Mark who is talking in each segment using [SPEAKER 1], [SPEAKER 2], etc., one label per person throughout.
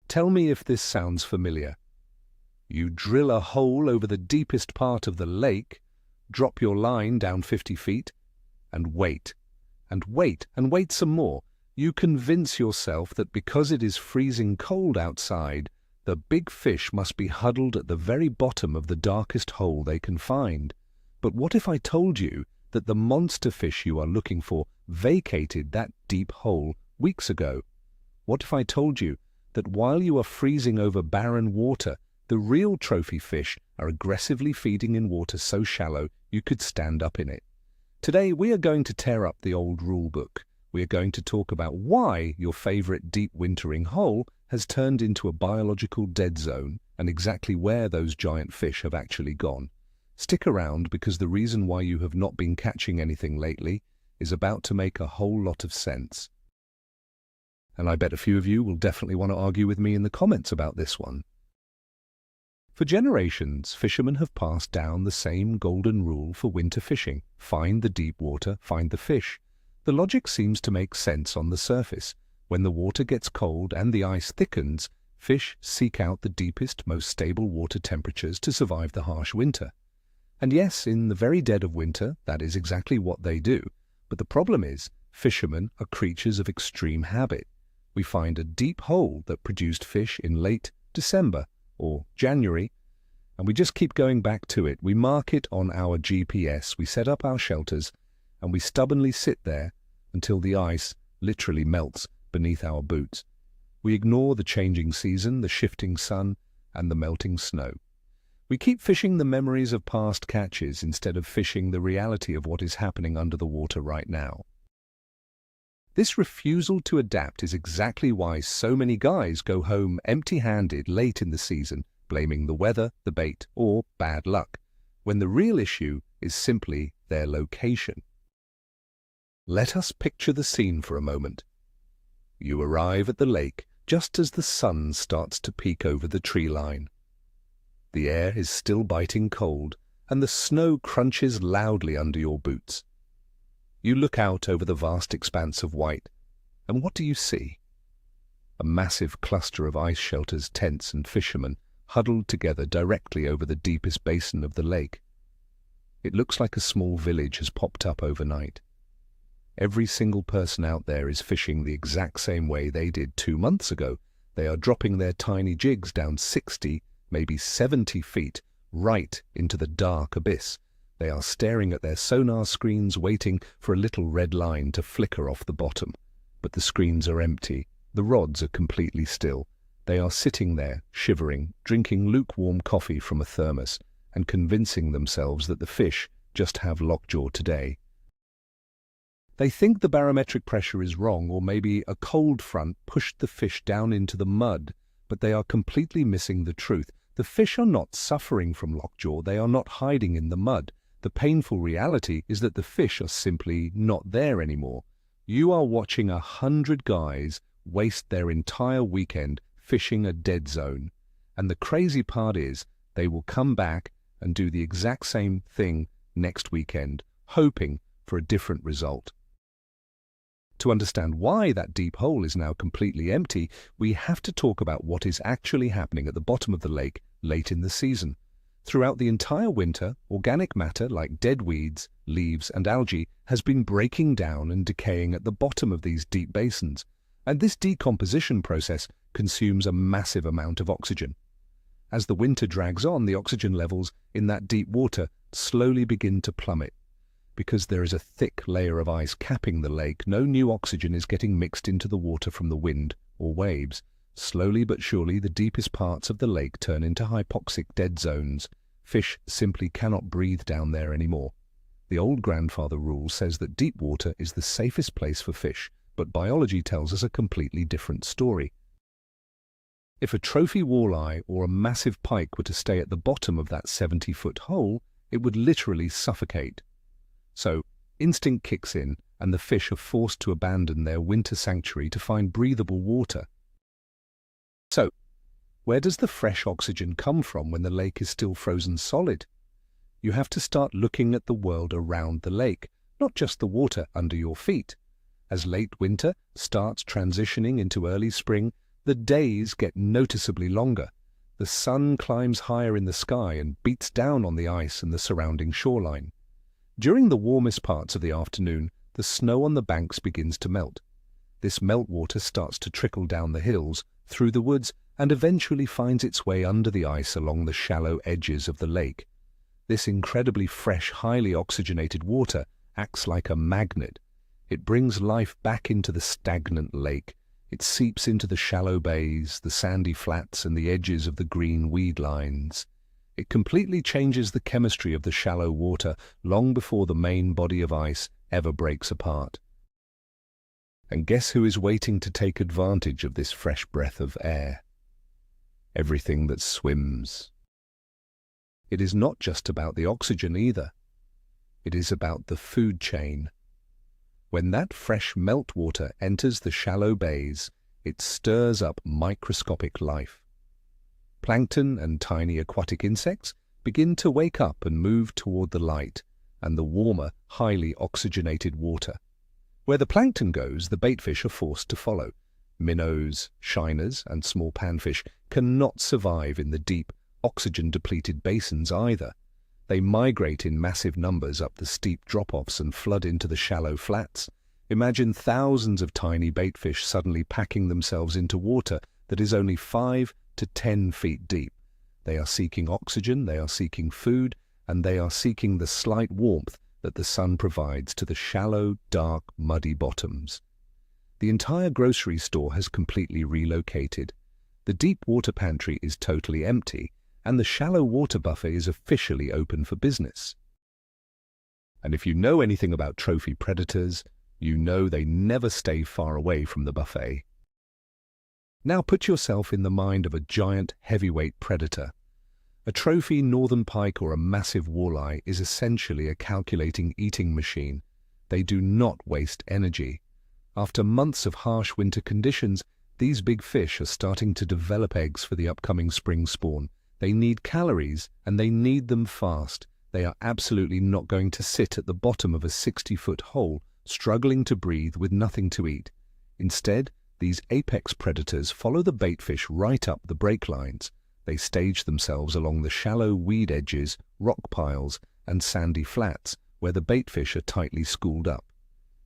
[SPEAKER 1] Tell me if this sounds familiar. You drill a hole over the deepest part of the lake, drop your line down 50 feet, and wait, and wait, and wait some more. You convince yourself that because it is freezing cold outside, the big fish must be huddled at the very bottom of the darkest hole they can find. But what if I told you that the monster fish you are looking for vacated that deep hole weeks ago? What if I told you that while you are freezing over barren water, the real trophy fish are aggressively feeding in water so shallow you could stand up in it? Today we are going to tear up the old rule book. We are going to talk about why your favorite deep wintering hole has turned into a biological dead zone and exactly where those giant fish have actually gone. Stick around, because the reason why you have not been catching anything lately is about to make a whole lot of sense. And I bet a few of you will definitely want to argue with me in the comments about this one. For generations, fishermen have passed down the same golden rule for winter fishing. Find the deep water, find the fish. The logic seems to make sense on the surface. When the water gets cold and the ice thickens, fish seek out the deepest, most stable water temperatures to survive the harsh winter. And yes, in the very dead of winter, that is exactly what they do. But the problem is, fishermen are creatures of extreme habit. We find a deep hole that produced fish in late December or January, and we just keep going back to it. We mark it on our GPS, we set up our shelters, and we stubbornly sit there until the ice literally melts beneath our boots. We ignore the changing season, the shifting sun, and the melting snow. We keep fishing the memories of past catches instead of fishing the reality of what is happening under the water right now. This refusal to adapt is exactly why so many guys go home empty-handed late in the season, blaming the weather, the bait, or bad luck, when the real issue is simply their location. Let us picture the scene for a moment. You arrive at the lake just as the sun starts to peek over the tree line. The air is still biting cold, and the snow crunches loudly under your boots. You look out over the vast expanse of white, and what do you see? A massive cluster of ice shelters, tents, and fishermen huddled together directly over the deepest basin of the lake. It looks like a small village has popped up overnight. Every single person out there is fishing the exact same way they did 2 months ago. They are dropping their tiny jigs down 60, maybe 70 feet, right into the dark abyss. They are staring at their sonar screens, waiting for a little red line to flicker off the bottom. But the screens are empty. The rods are completely still. They are sitting there, shivering, drinking lukewarm coffee from a thermos, and convincing themselves that the fish just have lockjaw today. They think the barometric pressure is wrong, or maybe a cold front pushed the fish down into the mud, but they are completely missing the truth. The fish are not suffering from lockjaw. They are not hiding in the mud. The painful reality is that the fish are simply not there anymore. You are watching 100 guys waste their entire weekend fishing a dead zone. And the crazy part is, they will come back and do the exact same thing next weekend, hoping for a different result. To understand why that deep hole is now completely empty, we have to talk about what is actually happening at the bottom of the lake late in the season. Throughout the entire winter, organic matter like dead weeds, leaves, and algae has been breaking down and decaying at the bottom of these deep basins, and this decomposition process consumes a massive amount of oxygen. As the winter drags on, the oxygen levels in that deep water slowly begin to plummet. Because there is a thick layer of ice capping the lake, no new oxygen is getting mixed into the water from the wind or waves. Slowly but surely, the deepest parts of the lake turn into hypoxic dead zones. Fish simply cannot breathe down there anymore. The old grandfather rule says that deep water is the safest place for fish, but biology tells us a completely different story. If a trophy walleye or a massive pike were to stay at the bottom of that 70-foot hole, it would literally suffocate. So, instinct kicks in, and the fish are forced to abandon their winter sanctuary to find breathable water. So, where does the fresh oxygen come from when the lake is still frozen solid? You have to start looking at the world around the lake, not just the water under your feet. As late winter starts transitioning into early spring, The days get noticeably longer. The sun climbs higher in the sky and beats down on the ice and the surrounding shoreline. During the warmest parts of the afternoon, the snow on the banks begins to melt. This meltwater starts to trickle down the hills, through the woods, and eventually finds its way under the ice along the shallow edges of the lake. This incredibly fresh, highly oxygenated water acts like a magnet. It brings life back into the stagnant lake. It seeps into the shallow bays, the sandy flats, and the edges of the green weed lines. It completely changes the chemistry of the shallow water long before the main body of ice ever breaks apart. And guess who is waiting to take advantage of this fresh breath of air? Everything that swims. It is not just about the oxygen either. It is about the food chain. When that fresh meltwater enters the shallow bays, it stirs up microscopic life. Plankton and tiny aquatic insects begin to wake up and move toward the light and the warmer, highly oxygenated water. Where the plankton goes, the baitfish are forced to follow. Minnows, shiners, and small panfish cannot survive in the deep, oxygen-depleted basins either. They migrate in massive numbers up the steep drop-offs and flood into the shallow flats. Imagine thousands of tiny baitfish suddenly packing themselves into water that is only 5 to 10 feet deep. They are seeking oxygen, they are seeking food, and they are seeking the slight warmth that the sun provides to the shallow, dark, muddy bottoms. The entire grocery store has completely relocated. The deep water pantry is totally empty, and the shallow water buffet is officially open for business. And if you know anything about trophy predators, you know they never stay far away from the buffet. Now put yourself in the mind of a giant heavyweight predator. A trophy northern pike or a massive walleye is essentially a calculating eating machine. They do not waste energy. After months of harsh winter conditions, these big fish are starting to develop eggs for the upcoming spring spawn. They need calories, and they need them fast. They are absolutely not going to sit at the bottom of a 60-foot hole, struggling to breathe with nothing to eat. Instead, these apex predators follow the baitfish right up the break lines. They stage themselves along the shallow weed edges, rock piles, and sandy flats, where the baitfish are tightly schooled up.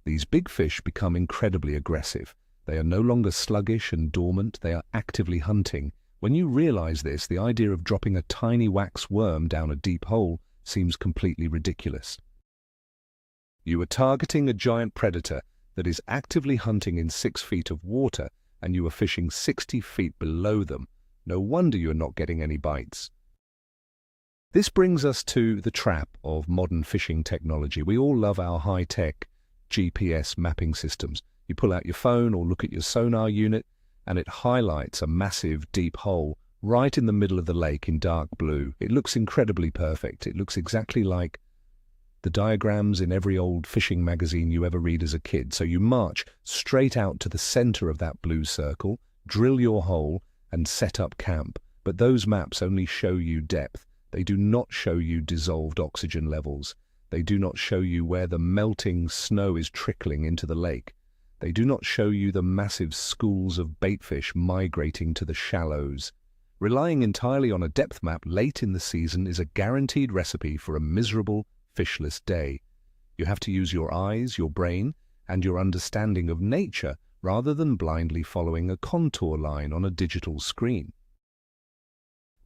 [SPEAKER 1] These big fish become incredibly aggressive. They are no longer sluggish and dormant, they are actively hunting. When you realize this, the idea of dropping a tiny wax worm down a deep hole seems completely ridiculous. You are targeting a giant predator that is actively hunting in 6 feet of water, and you are fishing 60 feet below them. No wonder you are not getting any bites. This brings us to the trap of modern fishing technology. We all love our high-tech GPS mapping systems. You pull out your phone or look at your sonar unit, and it highlights a massive deep hole right in the middle of the lake in dark blue. It looks incredibly perfect. It looks exactly like the diagrams in every old fishing magazine you ever read as a kid. So you march straight out to the center of that blue circle, drill your hole, and set up camp. But those maps only show you depth. They do not show you dissolved oxygen levels. They do not show you where the melting snow is trickling into the lake. They do not show you the massive schools of baitfish migrating to the shallows. Relying entirely on a depth map late in the season is a guaranteed recipe for a miserable, fishless day. You have to use your eyes, your brain, and your understanding of nature rather than blindly following a contour line on a digital screen.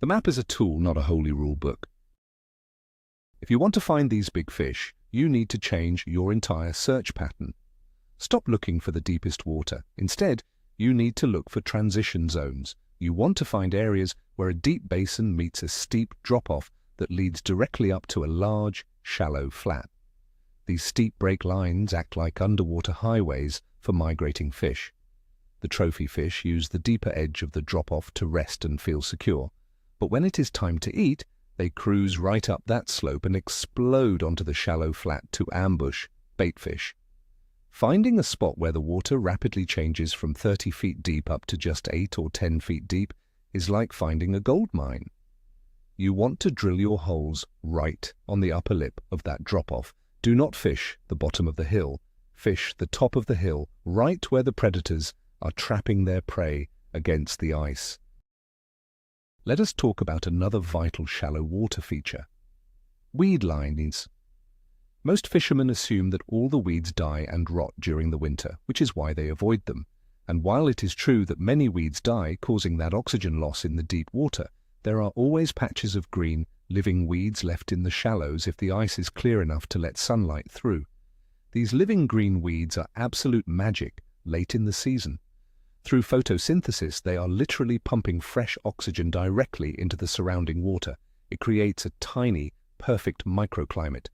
[SPEAKER 1] The map is a tool, not a holy rule book. If you want to find these big fish, you need to change your entire search pattern. Stop looking for the deepest water. Instead, you need to look for transition zones. You want to find areas where a deep basin meets a steep drop-off that leads directly up to a large, shallow flat. These steep break lines act like underwater highways for migrating fish. The trophy fish use the deeper edge of the drop-off to rest and feel secure. But when it is time to eat, they cruise right up that slope and explode onto the shallow flat to ambush baitfish. Finding a spot where the water rapidly changes from 30 feet deep up to just 8 or 10 feet deep is like finding a gold mine. You want to drill your holes right on the upper lip of that drop-off. Do not fish the bottom of the hill. Fish the top of the hill, right where the predators are trapping their prey against the ice. Let us talk about another vital shallow water feature: weed lines. Most fishermen assume that all the weeds die and rot during the winter, which is why they avoid them. And while it is true that many weeds die, causing that oxygen loss in the deep water, there are always patches of green, living weeds left in the shallows if the ice is clear enough to let sunlight through. These living green weeds are absolute magic late in the season. Through photosynthesis, they are literally pumping fresh oxygen directly into the surrounding water. It creates a tiny, perfect microclimate.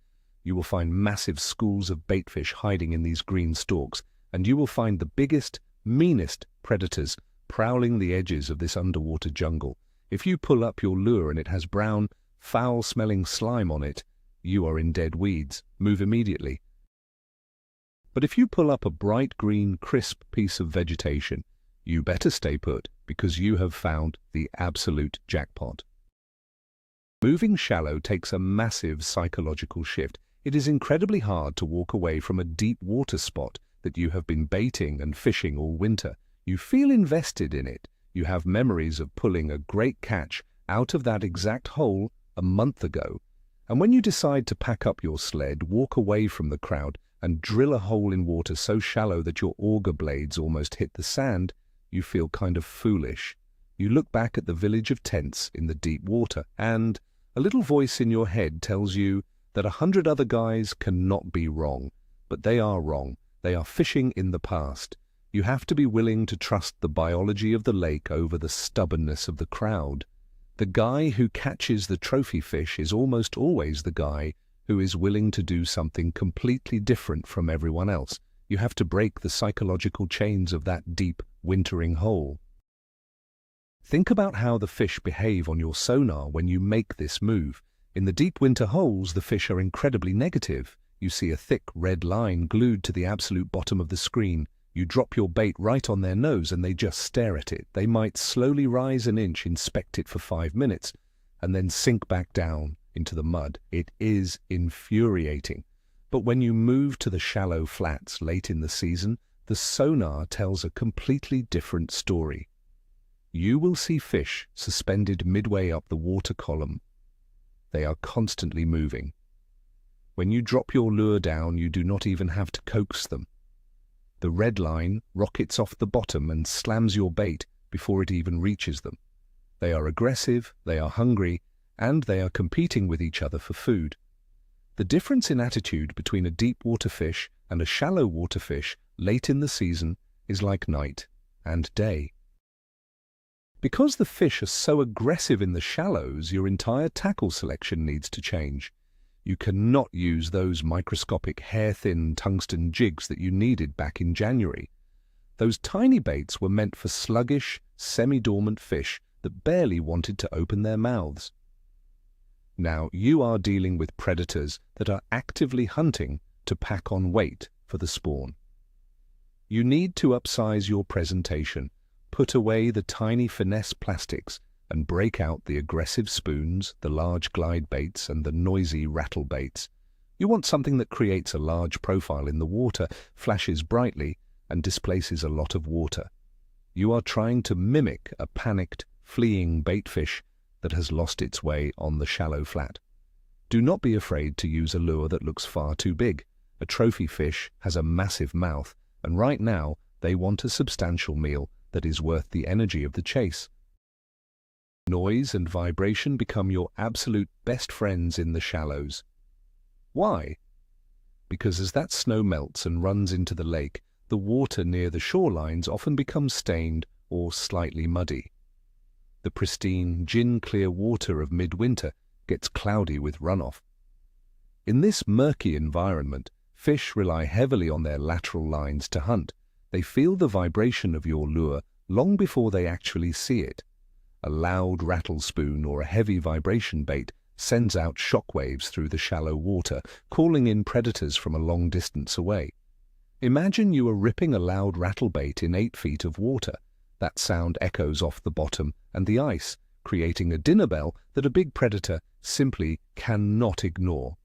[SPEAKER 1] You will find massive schools of baitfish hiding in these green stalks, and you will find the biggest, meanest predators prowling the edges of this underwater jungle. If you pull up your lure and it has brown, foul-smelling slime on it, you are in dead weeds. Move immediately. But if you pull up a bright green, crisp piece of vegetation, you better stay put, because you have found the absolute jackpot. Moving shallow takes a massive psychological shift. It is incredibly hard to walk away from a deep water spot that you have been baiting and fishing all winter. You feel invested in it. You have memories of pulling a great catch out of that exact hole a month ago. And when you decide to pack up your sled, walk away from the crowd, and drill a hole in water so shallow that your auger blades almost hit the sand, you feel kind of foolish. You look back at the village of tents in the deep water, and a little voice in your head tells you that 100 other guys cannot be wrong. But they are wrong. They are fishing in the past. You have to be willing to trust the biology of the lake over the stubbornness of the crowd. The guy who catches the trophy fish is almost always the guy who is willing to do something completely different from everyone else. You have to break the psychological chains of that deep, wintering hole. Think about how the fish behave on your sonar when you make this move. In the deep winter holes, the fish are incredibly negative. You see a thick red line glued to the absolute bottom of the screen. You drop your bait right on their nose and they just stare at it. They might slowly rise an inch, inspect it for 5 minutes, and then sink back down into the mud. It is infuriating. But when you move to the shallow flats late in the season, the sonar tells a completely different story. You will see fish suspended midway up the water column. They are constantly moving. When you drop your lure down, you do not even have to coax them. The red line rockets off the bottom and slams your bait before it even reaches them. They are aggressive, they are hungry, and they are competing with each other for food. The difference in attitude between a deep water fish and a shallow water fish late in the season is like night and day. Because the fish are so aggressive in the shallows, your entire tackle selection needs to change. You cannot use those microscopic hair-thin tungsten jigs that you needed back in January. Those tiny baits were meant for sluggish, semi-dormant fish that barely wanted to open their mouths. Now you are dealing with predators that are actively hunting to pack on weight for the spawn. You need to upsize your presentation, put away the tiny finesse plastics, and break out the aggressive spoons, the large glide baits, and the noisy rattle baits. You want something that creates a large profile in the water, flashes brightly, and displaces a lot of water. You are trying to mimic a panicked, fleeing baitfish that has lost its way on the shallow flat. Do not be afraid to use a lure that looks far too big. A trophy fish has a massive mouth, and right now they want a substantial meal that is worth the energy of the chase. Noise and vibration become your absolute best friends in the shallows. Why? Because as that snow melts and runs into the lake, the water near the shorelines often becomes stained or slightly muddy. The pristine, gin-clear water of midwinter gets cloudy with runoff. In this murky environment, fish rely heavily on their lateral lines to hunt. They feel the vibration of your lure long before they actually see it. A loud rattle spoon or a heavy vibration bait sends out shockwaves through the shallow water, calling in predators from a long distance away. Imagine you are ripping a loud rattle bait in 8 feet of water. That sound echoes off the bottom and the ice, creating a dinner bell that a big predator simply cannot ignore.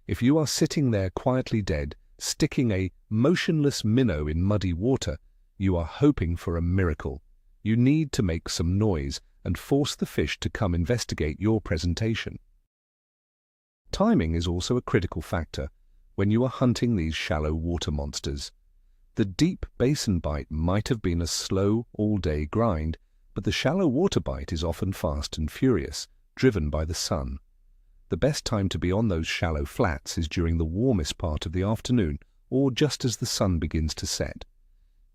[SPEAKER 1] If you are sitting there quietly dead, sticking a motionless minnow in muddy water, you are hoping for a miracle. You need to make some noise and force the fish to come investigate your presentation. Timing is also a critical factor when you are hunting these shallow water monsters. The deep basin bite might have been a slow, all-day grind, but the shallow water bite is often fast and furious, driven by the sun. The best time to be on those shallow flats is during the warmest part of the afternoon or just as the sun begins to set.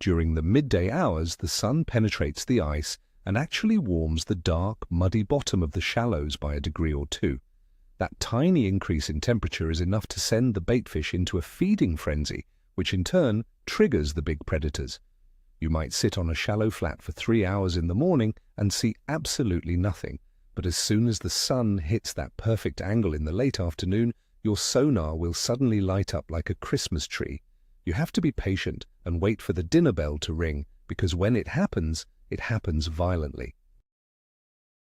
[SPEAKER 1] During the midday hours, the sun penetrates the ice and actually warms the dark, muddy bottom of the shallows by a degree or two. That tiny increase in temperature is enough to send the baitfish into a feeding frenzy, which in turn triggers the big predators. You might sit on a shallow flat for 3 hours in the morning and see absolutely nothing, but as soon as the sun hits that perfect angle in the late afternoon, your sonar will suddenly light up like a Christmas tree. You have to be patient and wait for the dinner bell to ring, because when it happens violently.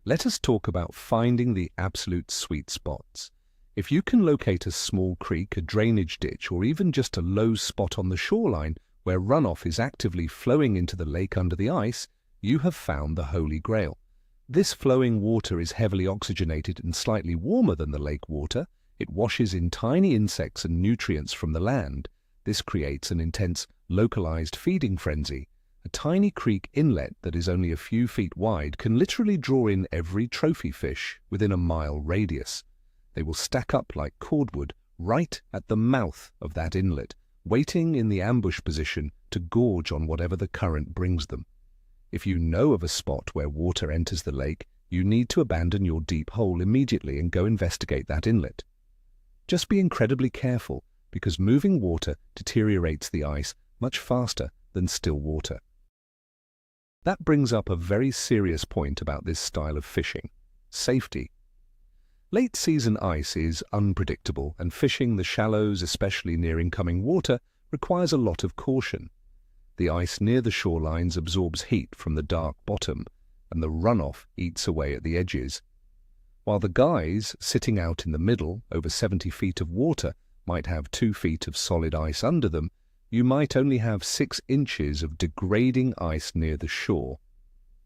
[SPEAKER 1] Let us talk about finding the absolute sweet spots. If you can locate a small creek, a drainage ditch, or even just a low spot on the shoreline where runoff is actively flowing into the lake under the ice, you have found the Holy Grail. This flowing water is heavily oxygenated and slightly warmer than the lake water. It washes in tiny insects and nutrients from the land. This creates an intense, localized feeding frenzy. A tiny creek inlet that is only a few feet wide can literally draw in every trophy fish within a mile radius. They will stack up like cordwood right at the mouth of that inlet, waiting in the ambush position to gorge on whatever the current brings them. If you know of a spot where water enters the lake, you need to abandon your deep hole immediately and go investigate that inlet. Just be incredibly careful, because moving water deteriorates the ice much faster than still water. That brings up a very serious point about this style of fishing: safety. Late-season ice is unpredictable, and fishing the shallows, especially near incoming water, requires a lot of caution. The ice near the shorelines absorbs heat from the dark bottom, and the runoff eats away at the edges. While the guys sitting out in the middle, over 70 feet of water, might have 2 feet of solid ice under them, you might only have 6 inches of degrading ice near the shore.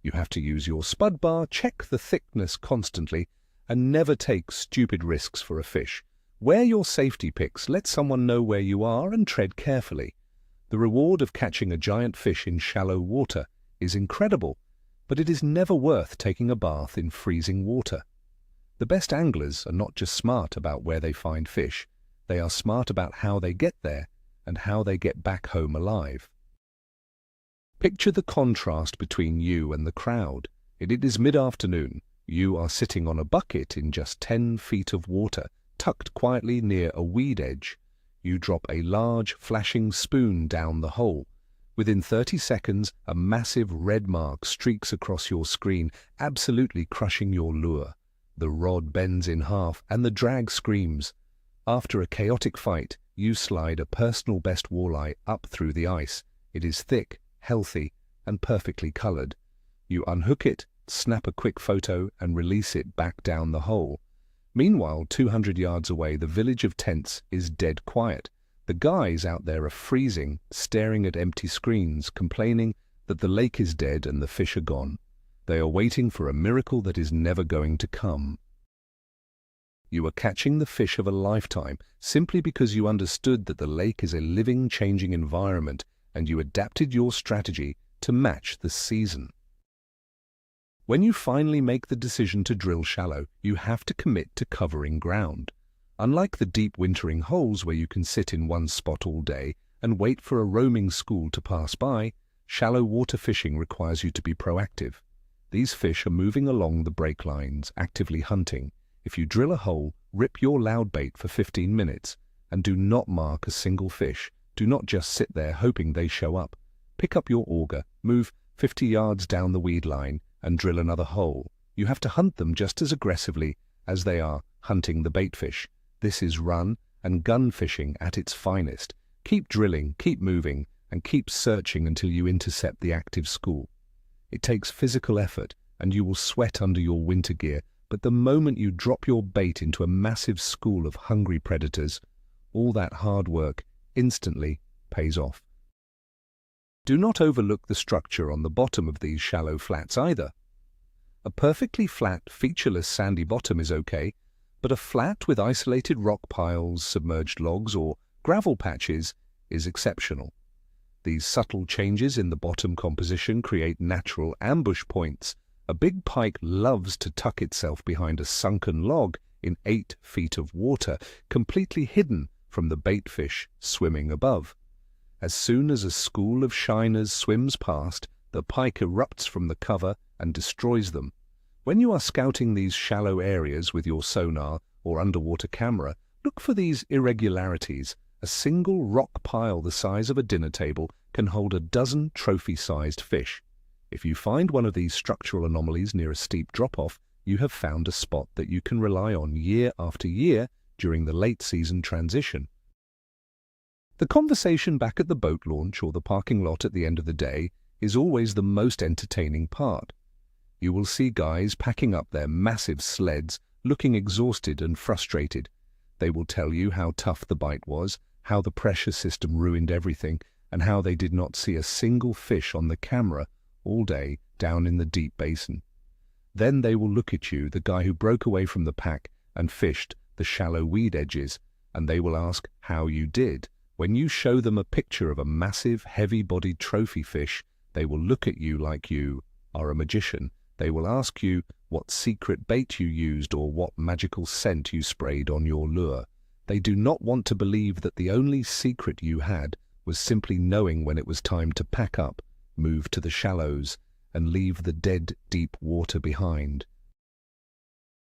[SPEAKER 1] You have to use your spud bar, check the thickness constantly, and never take stupid risks for a fish. Wear your safety picks, let someone know where you are, and tread carefully. The reward of catching a giant fish in shallow water is incredible, but it is never worth taking a bath in freezing water. The best anglers are not just smart about where they find fish, they are smart about how they get there and how they get back home alive. Picture the contrast between you and the crowd. It is mid-afternoon. You are sitting on a bucket in just 10 feet of water, tucked quietly near a weed edge. You drop a large, flashing spoon down the hole. Within 30 seconds, a massive red mark streaks across your screen, absolutely crushing your lure. The rod bends in half, and the drag screams. After a chaotic fight, you slide a personal best walleye up through the ice. It is thick, healthy, and perfectly colored. You unhook it, snap a quick photo, and release it back down the hole. Meanwhile, 200 yards away, the village of tents is dead quiet. The guys out there are freezing, staring at empty screens, complaining that the lake is dead and the fish are gone. They are waiting for a miracle that is never going to come. You are catching the fish of a lifetime simply because you understood that the lake is a living, changing environment, and you adapted your strategy to match the season. When you finally make the decision to drill shallow, you have to commit to covering ground. Unlike the deep wintering holes where you can sit in one spot all day and wait for a roaming school to pass by, shallow water fishing requires you to be proactive. These fish are moving along the break lines, actively hunting. If you drill a hole, rip your loud bait for 15 minutes and do not mark a single fish. Do not just sit there hoping they show up. Pick up your auger, move 50 yards down the weed line and drill another hole. You have to hunt them just as aggressively as they are hunting the baitfish. This is run and gun fishing at its finest. Keep drilling, keep moving, and keep searching until you intercept the active school. It takes physical effort and you will sweat under your winter gear, but the moment you drop your bait into a massive school of hungry predators, all that hard work instantly pays off. Do not overlook the structure on the bottom of these shallow flats either. A perfectly flat, featureless sandy bottom is okay, but a flat with isolated rock piles, submerged logs, or gravel patches is exceptional. These subtle changes in the bottom composition create natural ambush points. A big pike loves to tuck itself behind a sunken log in 8 feet of water, completely hidden from the baitfish swimming above. As soon as a school of shiners swims past, the pike erupts from the cover and destroys them. When you are scouting these shallow areas with your sonar or underwater camera, look for these irregularities. A single rock pile the size of a dinner table can hold a dozen trophy-sized fish. If you find one of these structural anomalies near a steep drop-off, you have found a spot that you can rely on year after year during the late-season transition. The conversation back at the boat launch or the parking lot at the end of the day is always the most entertaining part. You will see guys packing up their massive sleds, looking exhausted and frustrated. They will tell you how tough the bite was, how the pressure system ruined everything, and how they did not see a single fish on the camera all day down in the deep basin. Then they will look at you, the guy who broke away from the pack and fished the shallow weed edges, and they will ask how you did. When you show them a picture of a massive, heavy-bodied trophy fish, they will look at you like you are a magician. They will ask you what secret bait you used or what magical scent you sprayed on your lure. They do not want to believe that the only secret you had was simply knowing when it was time to pack up, move to the shallows, and leave the dead, deep water behind.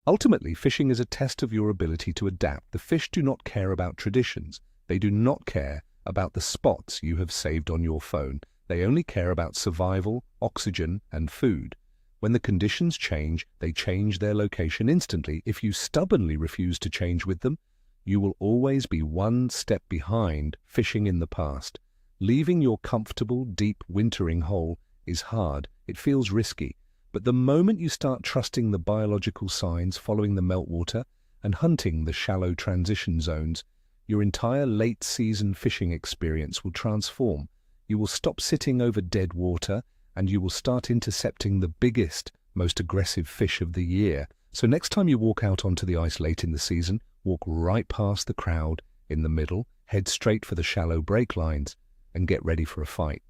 [SPEAKER 1] Ultimately, fishing is a test of your ability to adapt. The fish do not care about traditions. They do not care about the spots you have saved on your phone. They only care about survival, oxygen, and food. When the conditions change, they change their location instantly. If you stubbornly refuse to change with them, you will always be one step behind fishing in the past. Leaving your comfortable, deep wintering hole is hard. It feels risky. But the moment you start trusting the biological signs, following the meltwater, and hunting the shallow transition zones, your entire late-season fishing experience will transform. You will stop sitting over dead water, and you will start intercepting the biggest, most aggressive fish of the year. So next time you walk out onto the ice late in the season, walk right past the crowd in the middle, head straight for the shallow break lines, and get ready for a fight.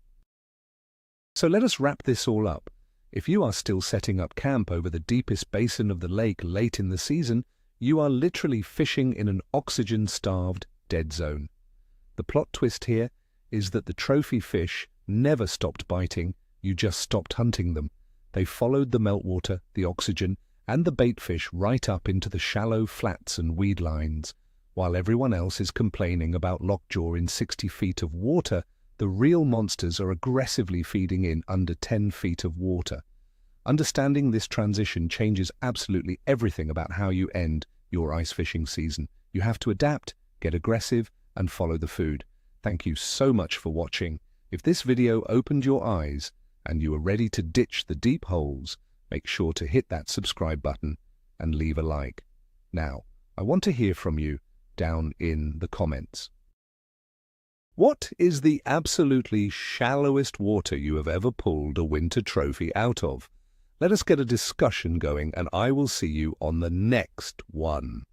[SPEAKER 1] So let us wrap this all up. If you are still setting up camp over the deepest basin of the lake late in the season, you are literally fishing in an oxygen-starved dead zone. The plot twist here is that the trophy fish never stopped biting, you just stopped hunting them. They followed the meltwater, the oxygen, and the baitfish right up into the shallow flats and weed lines. While everyone else is complaining about lockjaw in 60 feet of water, the real monsters are aggressively feeding in under 10 feet of water. Understanding this transition changes absolutely everything about how you end your ice fishing season. You have to adapt, get aggressive, and follow the food. Thank you so much for watching. If this video opened your eyes and you are ready to ditch the deep holes, make sure to hit that subscribe button and leave a like. Now, I want to hear from you down in the comments. What is the absolutely shallowest water you have ever pulled a winter trophy out of? Let us get a discussion going, and I will see you on the next one.